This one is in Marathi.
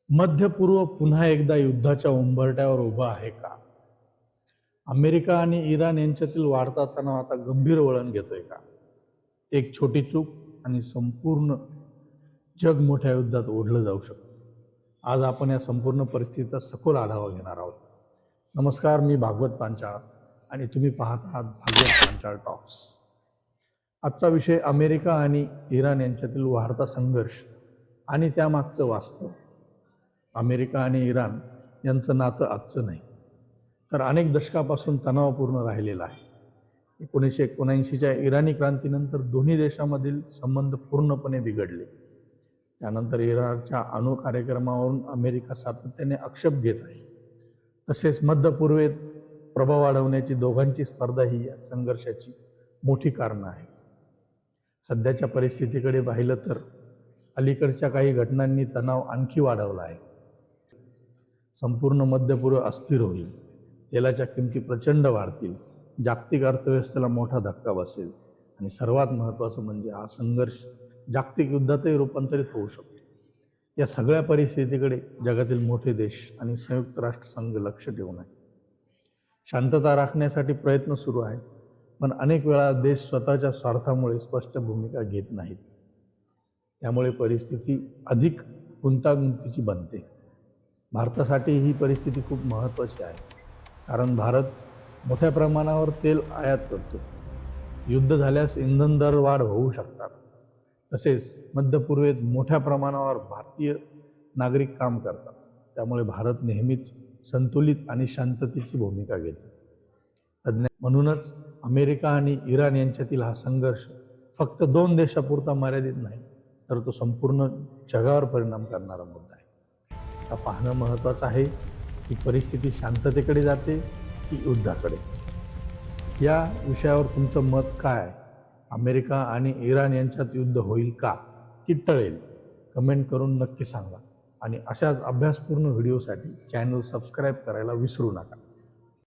मध्य पूर्व पुन्हा एकदा युद्धाच्या उंबरठ्यावर उभा आहे का? अमेरिका आणि इराण यांच्यातील वाढता तणाव आता गंभीर वळण घेतोय का? एक छोटी चूक आणि संपूर्ण जग मोठ्या युद्धात ओढलं जाऊ शकतं. आज आपण या संपूर्ण परिस्थितीचा सखोल आढावा घेणार आहोत. नमस्कार, मी भागवत पांचाळ आणि तुम्ही पाहत आहात भागवत पांचाळ टॉक्स. आजचा विषय अमेरिका आणि इराण यांच्यातील वाढता संघर्ष आणि त्यामागचं वास्तव. अमेरिका आणि इराण यांचं नातं आजचं नाही, तर अनेक दशकापासून तणावपूर्ण राहिलेलं आहे. 1979च्या इराणी क्रांतीनंतर दोन्ही देशांमधील संबंध पूर्णपणे बिघडले. त्यानंतर इराणच्या अणु कार्यक्रमावरून अमेरिका सातत्याने आक्षेप घेत आहे. तसेच मध्य पूर्वेत प्रभाव वाढवण्याची दोघांची स्पर्धा ही या संघर्षाची मोठी कारणं आहे. सध्याच्या परिस्थितीकडे पाहिलं तर अलीकडच्या काही घटनांनी तणाव आणखी वाढवला आहे. संपूर्ण मध्य पूर्व अस्थिर होईल, तेलाच्या किमती प्रचंड वाढतील, जागतिक अर्थव्यवस्थेला मोठा धक्का बसेल आणि सर्वात महत्त्वाचं म्हणजे हा संघर्ष जागतिक युद्धातही रूपांतरित होऊ शकतो. या सगळ्या परिस्थितीकडे जगातील मोठे देश आणि संयुक्त राष्ट्रसंघ लक्ष ठेवून आहे. शांतता राखण्यासाठी प्रयत्न सुरू आहेत, पण अनेक वेळा देश स्वतःच्या स्वार्थामुळे स्पष्ट भूमिका घेत नाहीत. त्यामुळे परिस्थिती अधिक गुंतागुंतीची बनते. भारतासाठी ही परिस्थिती खूप महत्त्वाची आहे, कारण भारत मोठ्या प्रमाणावर तेल आयात करतो. युद्ध झाल्यास इंधन दर वाढ होऊ शकतात. तसेच मध्य पूर्वेत मोठ्या प्रमाणावर भारतीय नागरिक काम करतात. त्यामुळे भारत नेहमीच संतुलित आणि शांततेची भूमिका घेतो. म्हणूनच अमेरिका आणि इराण यांच्यातील हा संघर्ष फक्त दोन देशापुरता मर्यादित नाही, तर तो संपूर्ण जगावर परिणाम करणारा मुद्दा आहे. आता पाहणं महत्त्वाचं आहे की परिस्थिती शांततेकडे जाते की युद्धाकडे. या विषयावर तुमचं मत काय आहे? अमेरिका आणि इराण यांच्यात युद्ध होईल का की टळेल? कमेंट करून नक्की सांगा. आणि अशाच अभ्यासपूर्ण व्हिडिओसाठी चॅनल सबस्क्राईब करायला विसरू नका.